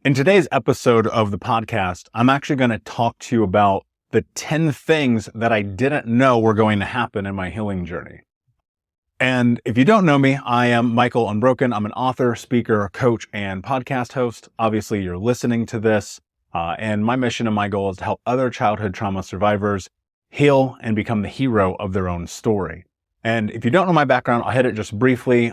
In today's episode of the podcast, I'm actually going to talk to you about the 10 things that I didn't know were going to happen in my healing journey. And if you don't know me, I am Michael Unbroken. I'm an author, speaker, coach, and podcast host. Obviously, you're listening to this. And my mission and my goal is to help other childhood trauma survivors heal and become the hero of their own story. And if you don't know my background, I'll hit it just briefly.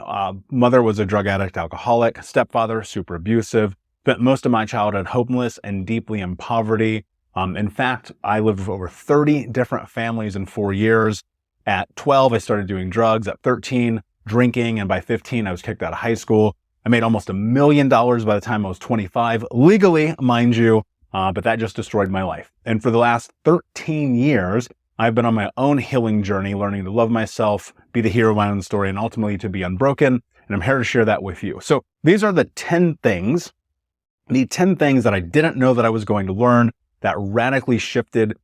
Mother was a drug addict, alcoholic, stepfather, super abusive, spent most of my childhood homeless and deeply in poverty. In fact, I lived with over 30 different families in 4 years. At 12, I started doing drugs. At 13, drinking. And by 15, I was kicked out of high school. I made almost $1 million by the time I was 25, legally, mind you, but that just destroyed my life. And for the last 13 years, I've been on my own healing journey, learning to love myself, be the hero of my own story, and ultimately to be unbroken. And I'm here to share that with you. So these are the 10 things that I didn't know that I was going to learn that radically shifted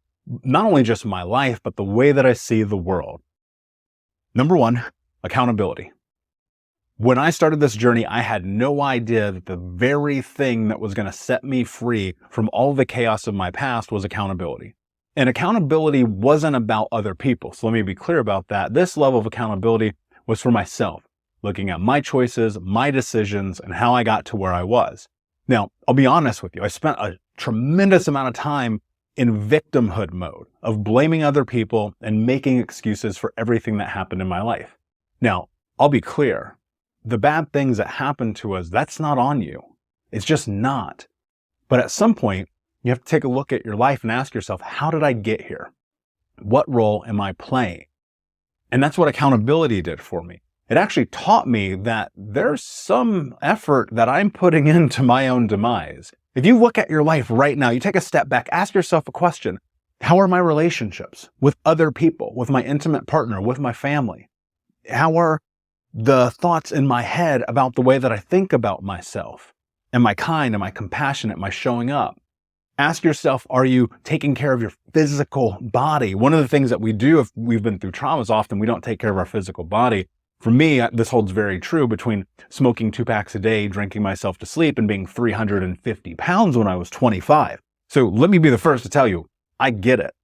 not only just my life, but the way that I see the world. Number 1, accountability. When I started this journey, I had no idea that the very thing that was going to set me free from all the chaos of my past was accountability. And accountability wasn't about other people. So let me be clear about that. This level of accountability was for myself, looking at my choices, my decisions, and how I got to where I was. Now, I'll be honest with you. I spent a tremendous amount of time in victimhood mode of blaming other people and making excuses for everything that happened in my life. Now, I'll be clear. The bad things that happen to us, that's not on you. It's just not. But at some point, you have to take a look at your life and ask yourself, how did I get here? What role am I playing? And that's what accountability did for me. It actually taught me that there's some effort that I'm putting into my own demise. If you look at your life right now, you take a step back, ask yourself a question. How are my relationships with other people, with my intimate partner, with my family? How are the thoughts in my head about the way that I think about myself? Am I kind? Am I compassionate? Am I showing up? Ask yourself, are you taking care of your physical body? One of the things that we do if we've been through trauma is often we don't take care of our physical body. For me, this holds very true between smoking 2 packs a day, drinking myself to sleep, and being 350 pounds when I was 25. So let me be the first to tell you, I get it.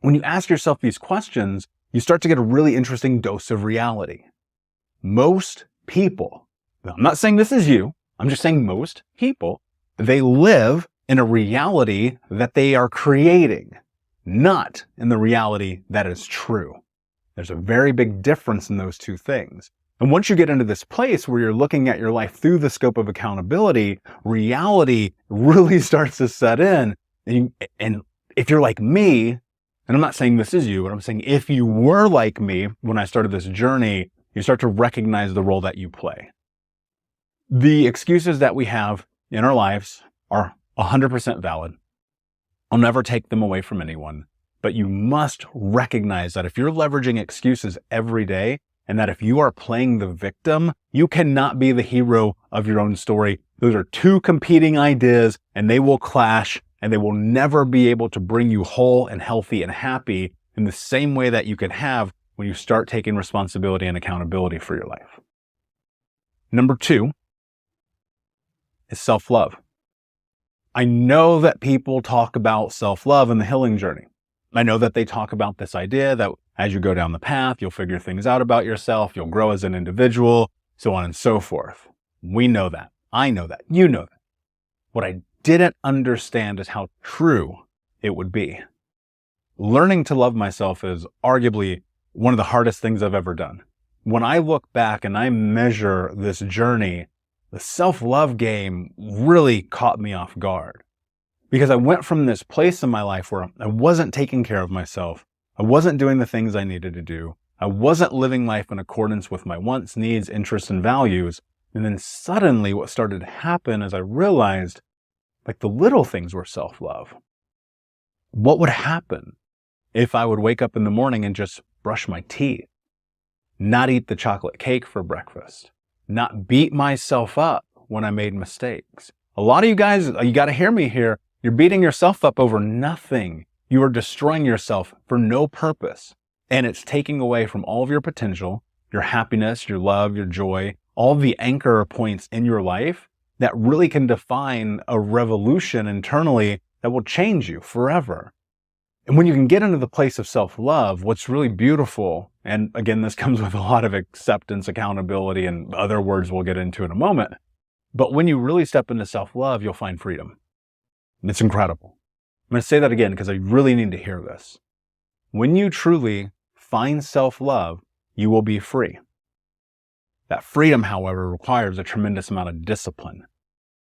When you ask yourself these questions, you start to get a really interesting dose of reality. Most people, now, I'm not saying this is you, I'm just saying most people, they live in a reality that they are creating, not in the reality that is true. There's a very big difference in those two things. And once you get into this place where you're looking at your life through the scope of accountability, reality really starts to set in. And if you're like me, and I'm not saying this is you, but I'm saying if you were like me when I started this journey, you start to recognize the role that you play. The excuses that we have in our lives are 100% valid. I'll never take them away from anyone. But you must recognize that if you're leveraging excuses every day, and that if you are playing the victim, you cannot be the hero of your own story. Those are two competing ideas, and they will clash, and they will never be able to bring you whole and healthy and happy in the same way that you can have when you start taking responsibility and accountability for your life. Number 2 is self-love. I know that people talk about self-love in the healing journey. I know that they talk about this idea that as you go down the path, you'll figure things out about yourself, you'll grow as an individual, so on and so forth. We know that. I know that. You know that. What I didn't understand is how true it would be. Learning to love myself is arguably one of the hardest things I've ever done. When I look back and I measure this journey, the self-love game really caught me off guard. Because I went from this place in my life where I wasn't taking care of myself. I wasn't doing the things I needed to do. I wasn't living life in accordance with my wants, needs, interests, and values. And then suddenly what started to happen is I realized like the little things were self-love. What would happen if I would wake up in the morning and just brush my teeth, not eat the chocolate cake for breakfast, not beat myself up when I made mistakes? A lot of you guys, you got to hear me here. You're beating yourself up over nothing. You are destroying yourself for no purpose. And it's taking away from all of your potential, your happiness, your love, your joy, all the anchor points in your life that really can define a revolution internally that will change you forever. And when you can get into the place of self-love, what's really beautiful, and again, this comes with a lot of acceptance, accountability, and other words we'll get into in a moment, but when you really step into self-love, you'll find freedom. And it's incredible. I'm going to say that again because I really need to hear this. When you truly find self-love, you will be free. That freedom, however, requires a tremendous amount of discipline.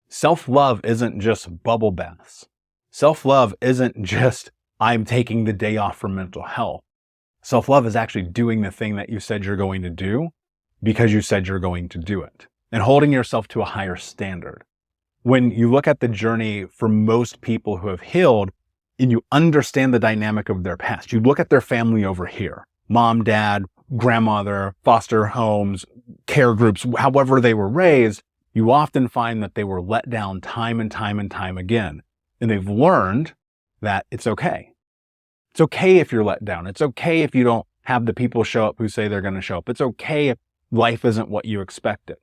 Self-love isn't just bubble baths. Self-love isn't just, I'm taking the day off from mental health. Self-love is actually doing the thing that you said you're going to do because you said you're going to do it, and holding yourself to a higher standard. When you look at the journey for most people who have healed and you understand the dynamic of their past, you look at their family over here, mom, dad, grandmother, foster homes, care groups, however they were raised, you often find that they were let down time and time and time again. And they've learned that it's okay. It's okay if you're let down. It's okay if you don't have the people show up who say they're going to show up. It's okay if life isn't what you expected.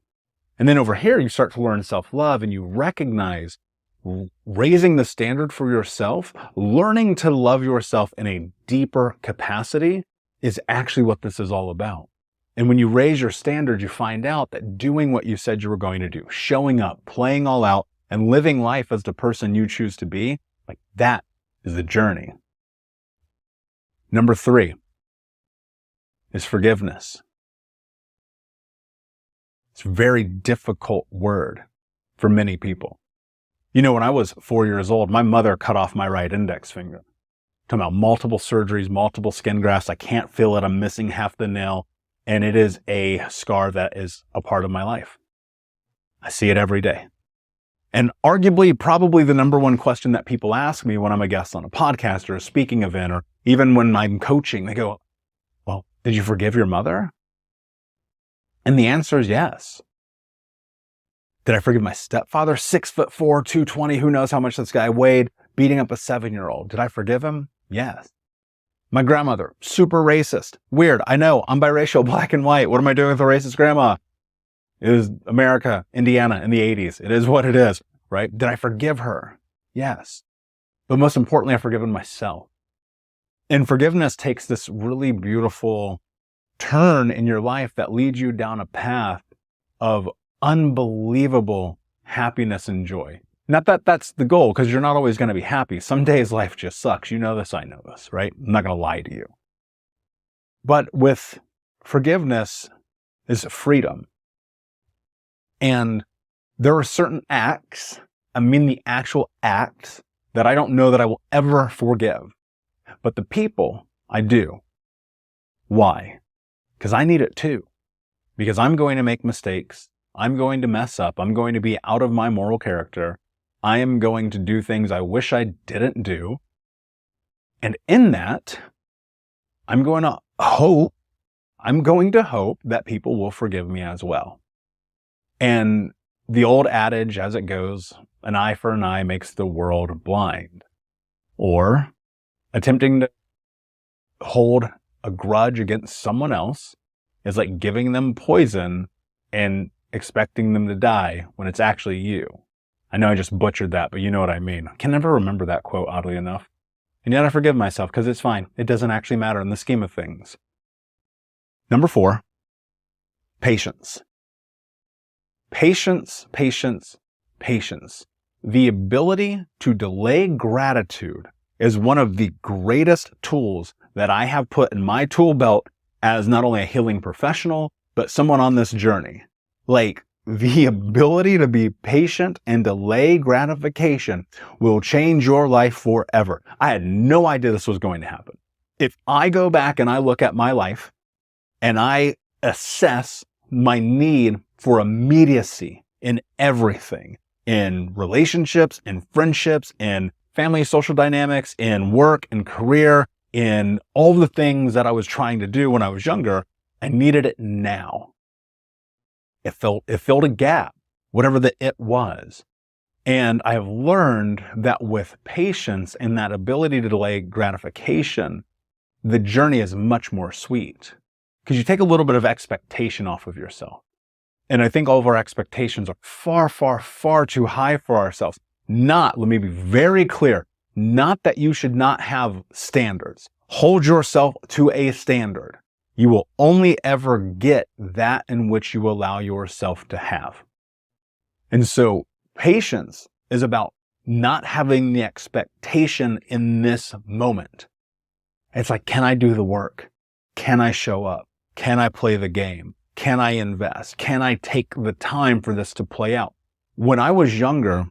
And then over here, you start to learn self-love and you recognize raising the standard for yourself, learning to love yourself in a deeper capacity is actually what this is all about. And when you raise your standard, you find out that doing what you said you were going to do, showing up, playing all out, and living life as the person you choose to be, like that is the journey. Number 3 is forgiveness. It's a very difficult word for many people. You know, when I was 4 years old, my mother cut off my right index finger. Talking about multiple surgeries, multiple skin grafts. I can't feel it. I'm missing half the nail. And it is a scar that is a part of my life. I see it every day. And arguably, probably the number one question that people ask me when I'm a guest on a podcast or a speaking event, or even when I'm coaching, they go, well, did you forgive your mother? And the answer is yes. Did I forgive my stepfather? 6'4", 220, who knows how much this guy weighed, beating up a 7-year-old. Did I forgive him? Yes. My grandmother, super racist. Weird. I know, I'm biracial, black and white. What am I doing with a racist grandma? It was America, Indiana in the 80s. It is what it is, right? Did I forgive her? Yes. But most importantly, I've forgiven myself. And forgiveness takes this really beautiful turn in your life that leads you down a path of unbelievable happiness and joy. Not that that's the goal, because you're not always going to be happy. Some days life just sucks. You know this, I know this, right? I'm not going to lie to you. But with forgiveness is freedom. And there are certain acts, the actual acts, that I don't know that I will ever forgive. But the people, I do. Why? Because I need it too. Because I'm going to make mistakes. I'm going to mess up. I'm going to be out of my moral character. I am going to do things I wish I didn't do. And in that, I'm going to hope that people will forgive me as well. And the old adage, as it goes, an eye for an eye makes the world blind. Or attempting to hold a grudge against someone else is like giving them poison and expecting them to die when it's actually you. I know I just butchered that, but you know what I mean. I can never remember that quote, oddly enough. And yet I forgive myself because it's fine. It doesn't actually matter in the scheme of things. Number 4, patience. Patience, patience, patience. The ability to delay gratitude is one of the greatest tools that I have put in my tool belt as not only a healing professional, but someone on this journey. Like, the ability to be patient and delay gratification will change your life forever. I had no idea this was going to happen. If I go back and I look at my life and I assess my need for immediacy in everything, in relationships, in friendships, in family, social dynamics, in work, in career, in all the things that I was trying to do when I was younger, I needed it now. It filled a gap, whatever the it was. And I have learned that with patience and that ability to delay gratification, the journey is much more sweet because you take a little bit of expectation off of yourself. And I think all of our expectations are far, far, far too high for ourselves. Let me be very clear, not that you should not have standards. Hold yourself to a standard. You will only ever get that in which you allow yourself to have. And so patience is about not having the expectation in this moment. It's like, can I do the work? Can I show up? Can I play the game? Can I invest? Can I take the time for this to play out? When I was younger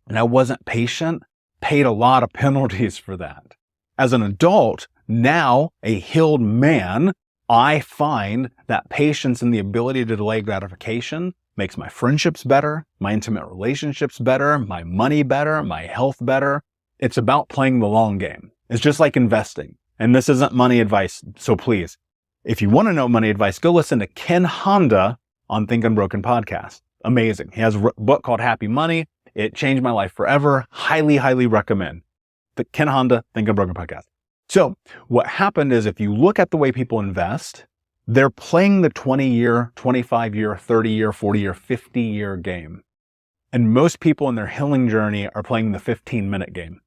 and I wasn't patient, paid a lot of penalties for that. As an adult, now a healed man, I find that patience and the ability to delay gratification makes my friendships better, my intimate relationships better, my money better, my health better. It's about playing the long game. It's just like investing. And this isn't money advice, so please, if you want to know money advice, go listen to Ken Honda on Think Unbroken podcast. Amazing. He has a book called Happy Money. It changed my life forever. Highly, highly recommend. The Ken Honda Think Unbroken podcast. So what happened is if you look at the way people invest, they're playing the 20-year, 25-year, 30-year, 40-year, 50-year game. And most people in their healing journey are playing the 15-minute game.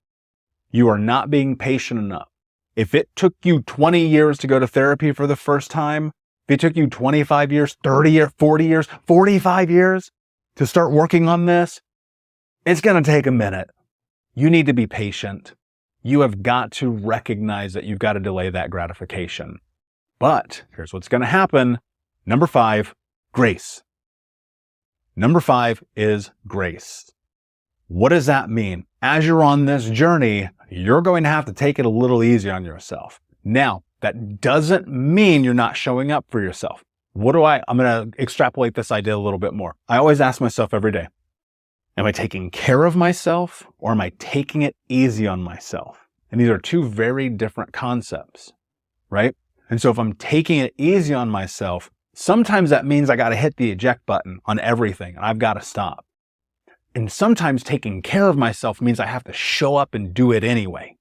You are not being patient enough. If it took you 20 years to go to therapy for the first time, if it took you 25 years, 30 years, 40 years, 45 years to start working on this, it's going to take a minute. You need to be patient. You have got to recognize that you've got to delay that gratification. But here's what's going to happen. Number 5, grace. Number 5 is grace. What does that mean? As you're on this journey, you're going to have to take it a little easy on yourself. Now, that doesn't mean you're not showing up for yourself. I'm going to extrapolate this idea a little bit more. I always ask myself every day, am I taking care of myself or am I taking it easy on myself? And these are two very different concepts, right? And so if I'm taking it easy on myself, sometimes that means I got to hit the eject button on everything and I've got to stop. And sometimes taking care of myself means I have to show up and do it anyway.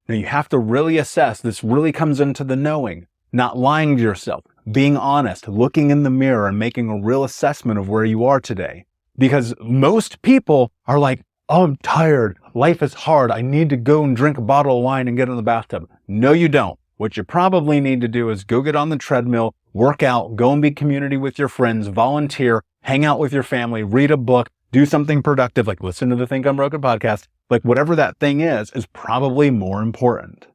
Now you have to really assess. This really comes into the knowing, not lying to yourself, being honest, looking in the mirror and making a real assessment of where you are today. Because most people are like, oh, I'm tired. Life is hard. I need to go and drink a bottle of wine and get in the bathtub. No, you don't. What you probably need to do is go get on the treadmill, work out, go and be community with your friends, volunteer, hang out with your family, read a book, do something productive, like listen to the Think Unbroken podcast. Like whatever that thing is probably more important.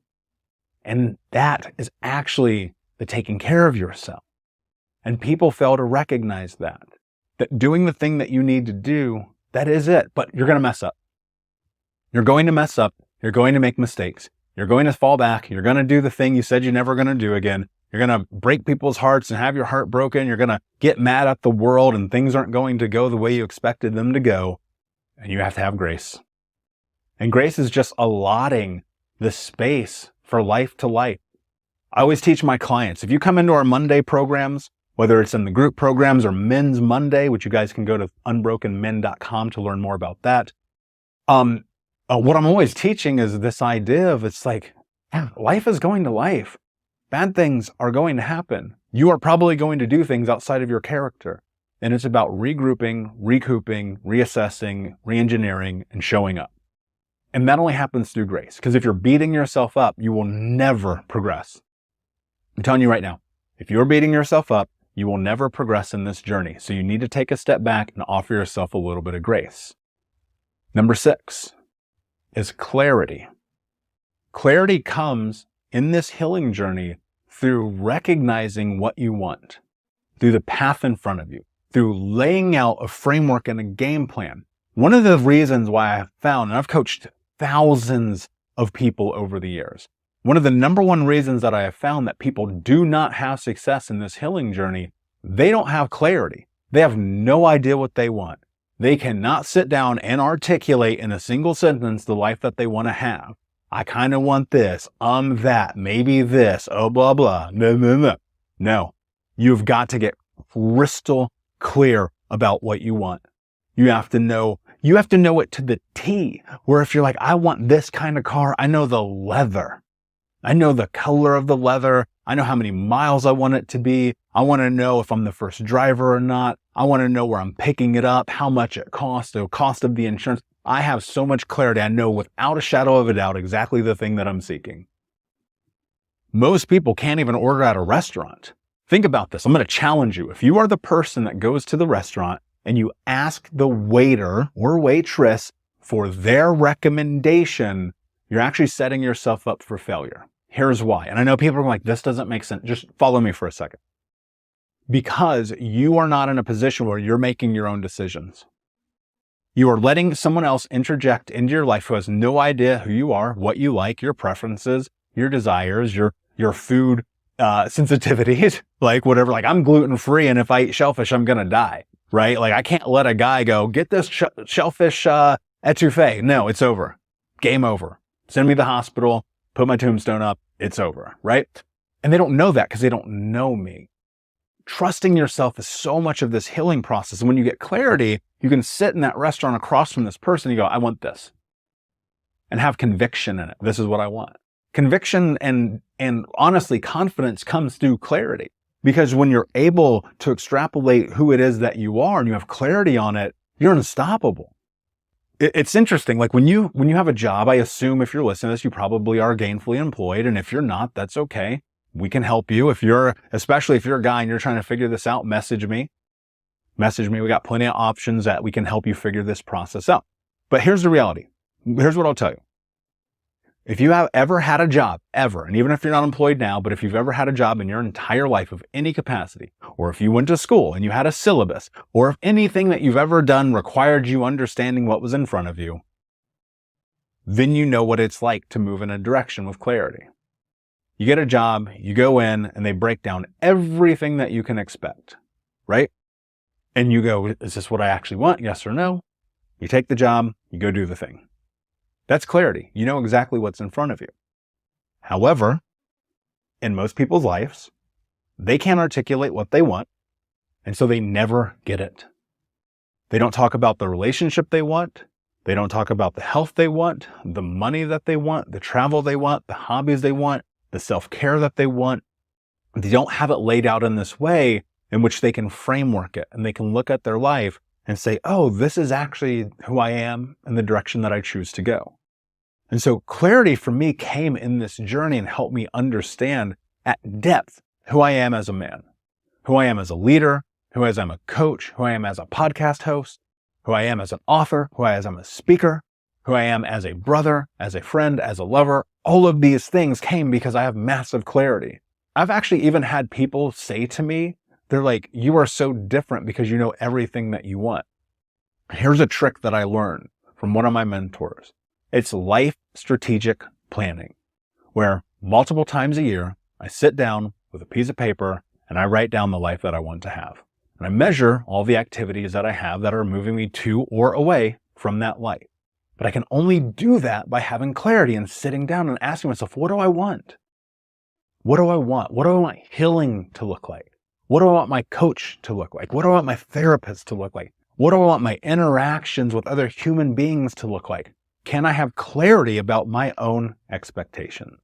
And that is actually the taking care of yourself. And people fail to recognize that doing the thing that you need to do, that is it. But you're going to mess up. You're going to mess up. You're going to make mistakes. You're going to fall back. You're going to do the thing you said you're never going to do again. You're going to break people's hearts and have your heart broken. You're going to get mad at the world and things aren't going to go the way you expected them to go. And you have to have grace. And grace is just allotting the space for life to life. I always teach my clients, if you come into our Monday programs, whether it's in the group programs or Men's Monday, which you guys can go to unbrokenmen.com to learn more about that. What I'm always teaching is this idea of it's like, life is going to life. Bad things are going to happen. You are probably going to do things outside of your character. And it's about regrouping, recouping, reassessing, reengineering, and showing up. And that only happens through grace. Because if you're beating yourself up, you will never progress. I'm telling you right now, if you're beating yourself up, you will never progress in this journey. So you need to take a step back and offer yourself a little bit of grace. Number 6 is clarity. Clarity comes in this healing journey through recognizing what you want, through the path in front of you, through laying out a framework and a game plan. One of the reasons why I've found, and I've coached thousands of people over the years, one of the number one reasons that I have found that people do not have success in this healing journey, they don't have clarity. They have no idea what they want. They cannot sit down and articulate in a single sentence the life that they want to have. I kind of want this, that, maybe this, blah, blah. No, you've got to get crystal clear about what you want. You have to know it to the T, where if you're like, I want this kind of car, I know the leather. I know the color of the leather. I know how many miles I want it to be. I want to know if I'm the first driver or not. I want to know where I'm picking it up, how much it costs, the cost of the insurance. I have so much clarity. I know without a shadow of a doubt exactly the thing that I'm seeking. Most people can't even order at a restaurant. Think about this. I'm going to challenge you. If you are the person that goes to the restaurant and you ask the waiter or waitress for their recommendation, you're actually setting yourself up for failure. Here's why. And I know people are like, this doesn't make sense. Just follow me for a second. Because you are not in a position where you're making your own decisions. You are letting someone else interject into your life who has no idea who you are, what you like, your preferences, your desires, your food sensitivities, like whatever. Like, I'm gluten-free, and if I eat shellfish, I'm going to die, right? Like, I can't let a guy go, get this shellfish etouffee. No, it's over. Game over. Send me to the hospital, put my tombstone up. It's over, right? And they don't know that because they don't know me. Trusting yourself is so much of this healing process. And when you get clarity, you can sit in that restaurant across from this person and you go, I want this. And have conviction in it. This is what I want. Conviction and honestly, confidence comes through clarity. Because when you're able to extrapolate who it is that you are and you have clarity on it, you're unstoppable. It's interesting. Like when you have a job, I assume if you're listening to this, you probably are gainfully employed. And if you're not, that's okay. We can help you. Especially if you're a guy and you're trying to figure this out, message me. We got plenty of options that we can help you figure this process out. But here's the reality. Here's what I'll tell you. If you have ever had a job, ever, and even if you're not employed now, but if you've ever had a job in your entire life of any capacity, or if you went to school and you had a syllabus, or if anything that you've ever done required you understanding what was in front of you, then you know what it's like to move in a direction with clarity. You get a job, you go in, and they break down everything that you can expect, right? And you go, is this what I actually want? Yes or no? You take the job, you go do the thing. That's clarity. You know exactly what's in front of you. However, in most people's lives, they can't articulate what they want, and so they never get it. They don't talk about the relationship they want. They don't talk about the health they want, the money that they want, the travel they want, the hobbies they want, the self-care that they want. They don't have it laid out in this way in which they can framework it and they can look at their life and say, oh, this is actually who I am and the direction that I choose to go. And so clarity for me came in this journey and helped me understand at depth who I am as a man, who I am as a leader, who I am a coach, who I am as a podcast host, who I am as an author, who I am as a speaker, who I am as a brother, as a friend, as a lover. All of these things came because I have massive clarity. I've actually even had people say to me, they're like, you are so different because you know everything that you want. Here's a trick that I learned from one of my mentors. It's life strategic planning, where multiple times a year, I sit down with a piece of paper and I write down the life that I want to have. And I measure all the activities that I have that are moving me to or away from that life. But I can only do that by having clarity and sitting down and asking myself, what do I want? What do I want? What do I want healing to look like? What do I want my coach to look like? What do I want my therapist to look like? What do I want my interactions with other human beings to look like? Can I have clarity about my own expectations?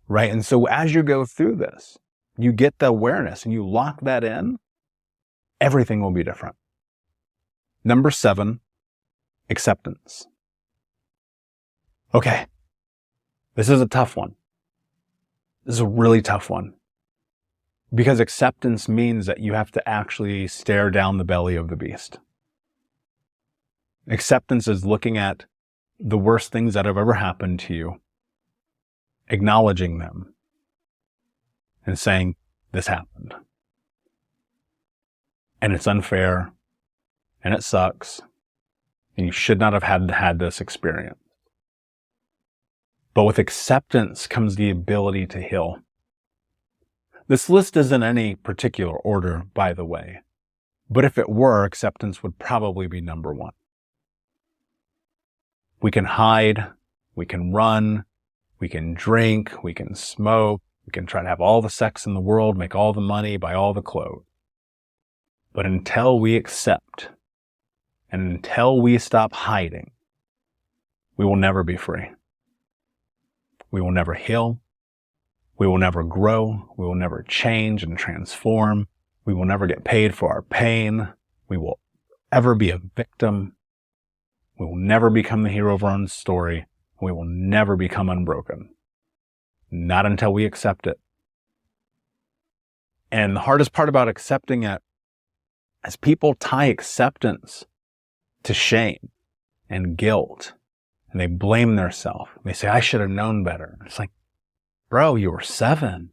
Right? And so as you go through this, you get the awareness and you lock that in, everything will be different. Number 7, acceptance. Okay. This is a tough one. This is a really tough one. Because acceptance means that you have to actually stare down the belly of the beast. Acceptance is looking at the worst things that have ever happened to you, acknowledging them, and saying, this happened. And it's unfair, and it sucks, and you should not have had this experience. But with acceptance comes the ability to heal. This list isn't any particular order, by the way, but if it were, acceptance would probably be number 1. We can hide, we can run, we can drink, we can smoke, we can try to have all the sex in the world, make all the money, buy all the clothes. But until we accept, and until we stop hiding, we will never be free. We will never heal. We will never grow. We will never change and transform. We will never get paid for our pain. We will ever be a victim. We will never become the hero of our own story. We will never become unbroken. Not until we accept it. And the hardest part about accepting it is people tie acceptance to shame and guilt. And they blame themselves. They say, I should have known better. It's like, bro, you were 7.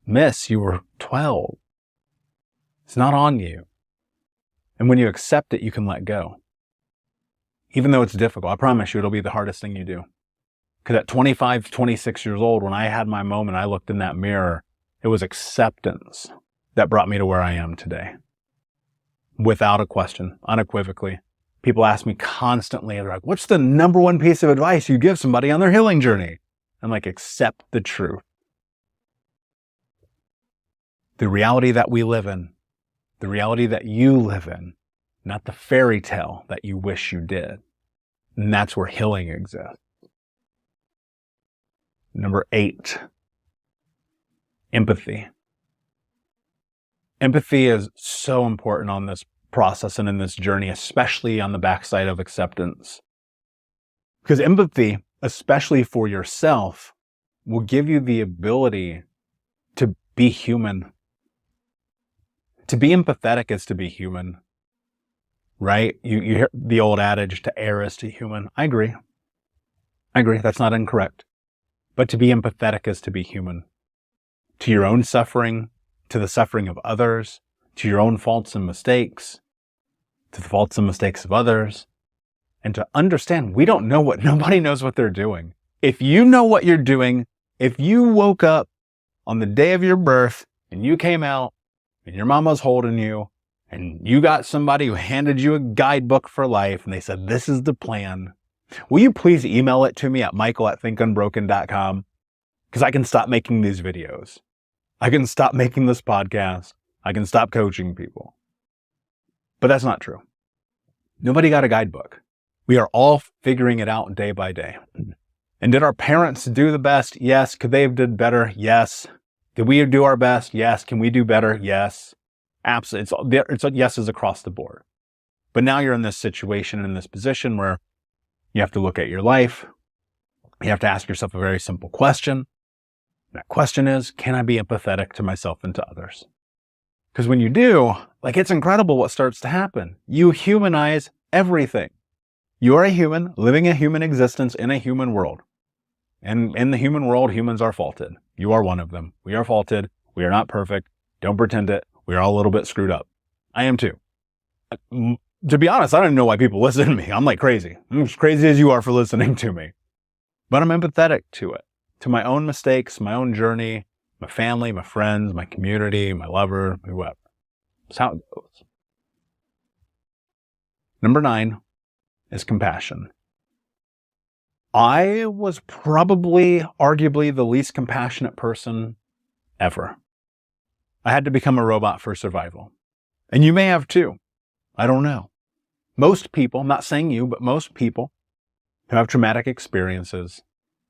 Miss, you were 12. It's not on you. And when you accept it, you can let go. Even though it's difficult, I promise you it'll be the hardest thing you do. Because at 25, 26 years old, when I had my moment, I looked in that mirror, it was acceptance that brought me to where I am today. Without a question, unequivocally. People ask me constantly, they're like, what's the number one piece of advice you give somebody on their healing journey? I'm like, accept the truth. The reality that we live in, the reality that you live in, not the fairy tale that you wish you did. And that's where healing exists. Number 8, empathy. Empathy is so important on this process and in this journey, especially on the backside of acceptance. Because empathy, especially for yourself, will give you the ability to be human. To be empathetic is to be human, right? You hear the old adage, to err is to human. I agree. That's not incorrect. But to be empathetic is to be human. To your own suffering, to the suffering of others, to your own faults and mistakes, to the faults and mistakes of others, and to understand nobody knows what they're doing. If you know what you're doing, if you woke up on the day of your birth and you came out and your mama's holding you and you got somebody who handed you a guidebook for life and they said, this is the plan, will you please email it to me at michael@thinkunbroken.com? Because I can stop making these videos. I can stop making this podcast. I can stop coaching people. But that's not true. Nobody got a guidebook. We are all figuring it out day by day. And did our parents do the best? Yes. Could they have did better? Yes. Did we do our best? Yes. Can we do better? Yes. Absolutely. It's yeses across the board. But now you're in this situation, in this position where you have to look at your life. You have to ask yourself a very simple question. That question is, can I be empathetic to myself and to others? Because when you do, it's incredible what starts to happen. You humanize everything. You are a human living a human existence in a human world. And in the human world, humans are faulted. You are one of them. We are faulted. We are not perfect. Don't pretend it. We are all a little bit screwed up. I am too. To be honest, I don't even know why people listen to me. I'm like crazy. I'm as crazy as you are for listening to me. But I'm empathetic to it, to my own mistakes, my own journey, my family, my friends, my community, my lover, whoever. That's how it goes. Number 9 is compassion. I was probably, arguably, the least compassionate person ever. I had to become a robot for survival. And you may have too. I don't know. Most people, I'm not saying you, but most people who have traumatic experiences,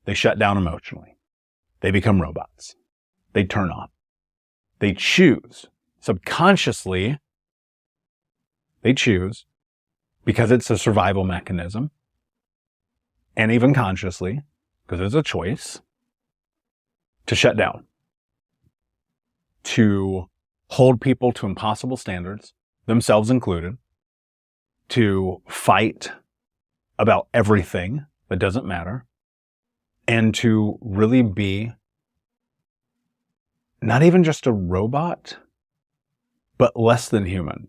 they shut down emotionally. They become robots. They turn off. They choose. Subconsciously, they choose, because it's a survival mechanism, and even consciously, because it's a choice, to shut down. To hold people to impossible standards, themselves included, to fight about everything that doesn't matter, and to really be not even just a robot, but less than human.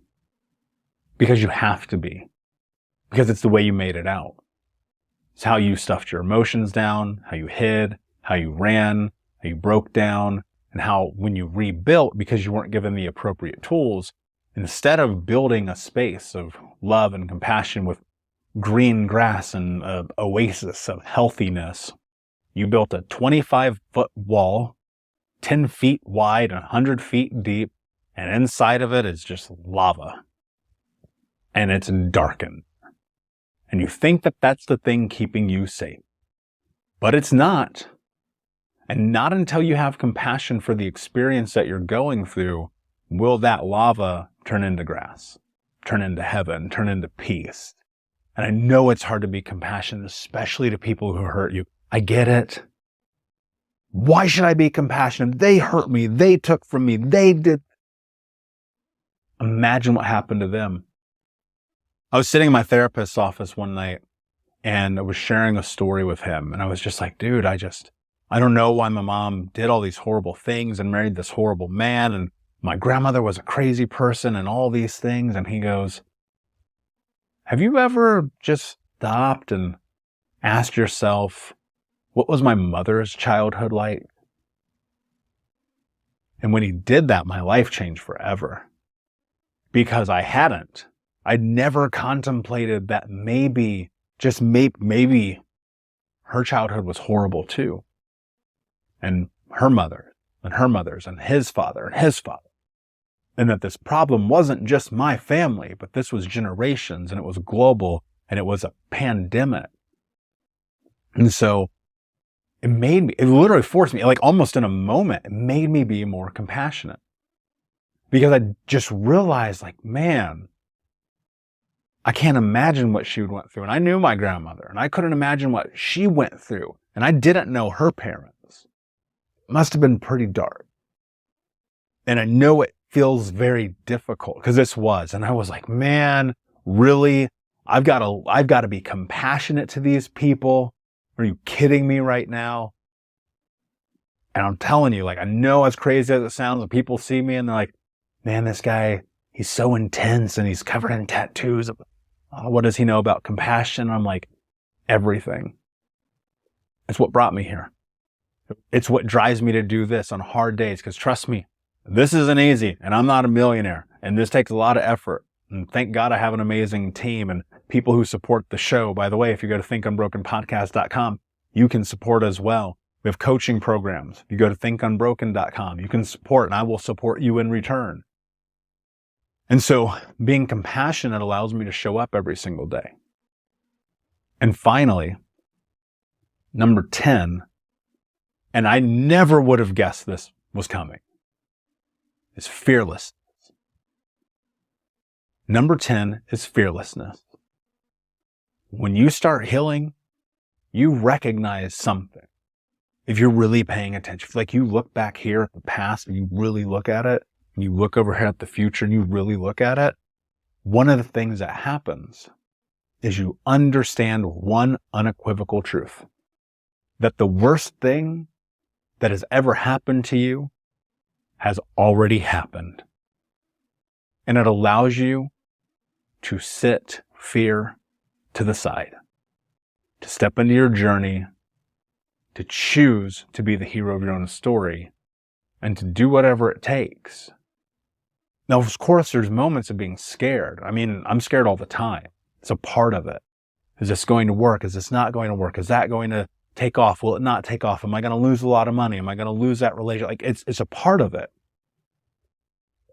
Because you have to be. Because it's the way you made it out. It's how you stuffed your emotions down, how you hid, how you ran, how you broke down, and how when you rebuilt, because you weren't given the appropriate tools, instead of building a space of love and compassion with green grass and an oasis of healthiness, you built a 25-foot wall, 10 feet wide and 100 feet deep, and inside of it is just lava. And it's darkened. And you think that that's the thing keeping you safe. But it's not. And not until you have compassion for the experience that you're going through will that lava turn into grass, turn into heaven, turn into peace? And I know it's hard to be compassionate, especially to people who hurt you. I get it. Why should I be compassionate? They hurt me. They took from me. They did. Imagine what happened to them. I was sitting in my therapist's office one night and I was sharing a story with him. And I was just like, dude, I don't know why my mom did all these horrible things and married this horrible man. And my grandmother was a crazy person and all these things. And he goes, have you ever just stopped and asked yourself, what was my mother's childhood like? And when he did that, my life changed forever. Because I'd never contemplated that maybe, just maybe her childhood was horrible too. And her mother, and her mother's, and his father, and his father. And that this problem wasn't just my family, but this was generations, and it was global, and it was a pandemic. And so it literally forced me, like almost in a moment, it made me be more compassionate. Because I just realized, like, man, I can't imagine what she went through. And I knew my grandmother, and I couldn't imagine what she went through. And I didn't know her parents. It must have been pretty dark. And I know it feels very difficult, because this was. And I was like, man, really? I've got to be compassionate to these people. Are you kidding me right now? And I'm telling you, like, I know as crazy as it sounds, when people see me and they're like, man, this guy, he's so intense and he's covered in tattoos. What does he know about compassion? I'm like, everything. It's what brought me here. It's what drives me to do this on hard days. Because trust me, this isn't easy, and I'm not a millionaire, and this takes a lot of effort. And thank God I have an amazing team and people who support the show. By the way, if you go to thinkunbrokenpodcast.com, you can support as well. We have coaching programs. If you go to thinkunbroken.com, you can support, and I will support you in return. And so being compassionate allows me to show up every single day. And finally, number 10, and I never would have guessed this was coming, is fearlessness. Number 10 is fearlessness. When you start healing, you recognize something. If you're really paying attention, like you look back here at the past and you really look at it, and you look over here at the future and you really look at it, one of the things that happens is you understand one unequivocal truth. That the worst thing that has ever happened to you has already happened. And it allows you to sit fear to the side, to step into your journey, to choose to be the hero of your own story, and to do whatever it takes. Now, of course, there's moments of being scared. I mean, I'm scared all the time. It's a part of it. Is this going to work? Is this not going to work? Is that going to take off? Will it not take off? Am I going to lose a lot of money? Am I going to lose that relationship? Like, it's a part of it.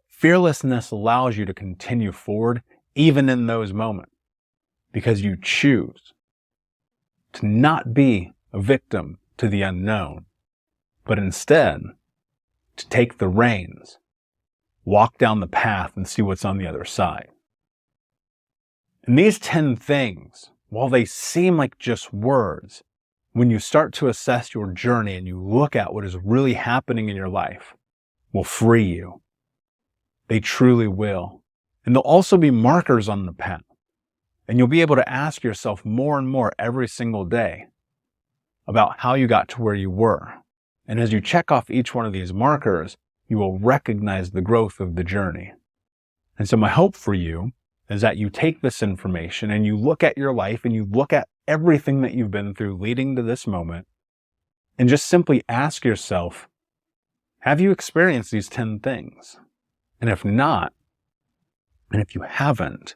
Fearlessness allows you to continue forward even in those moments, because you choose to not be a victim to the unknown, but instead to take the reins, walk down the path, and see what's on the other side. And these 10 things, while they seem like just words, when you start to assess your journey and you look at what is really happening in your life, will free you. They truly will. And there'll also be markers on the path. And you'll be able to ask yourself more and more every single day about how you got to where you were. And as you check off each one of these markers, you will recognize the growth of the journey. And so my hope for you is that you take this information and you look at your life and you look at everything that you've been through leading to this moment and just simply ask yourself, have you experienced these 10 things? And if not, and if you haven't,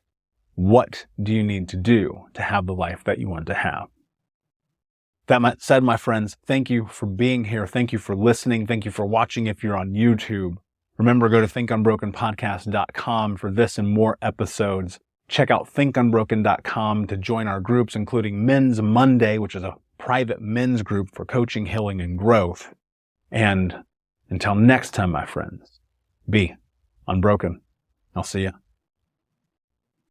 what do you need to do to have the life that you want to have? That said, my friends, thank you for being here. Thank you for listening. Thank you for watching if you're on YouTube. Remember, go to thinkunbrokenpodcast.com for this and more episodes. Check out thinkunbroken.com to join our groups, including Men's Monday, which is a private men's group for coaching, healing, and growth. And until next time, my friends, be Unbroken. I'll see you.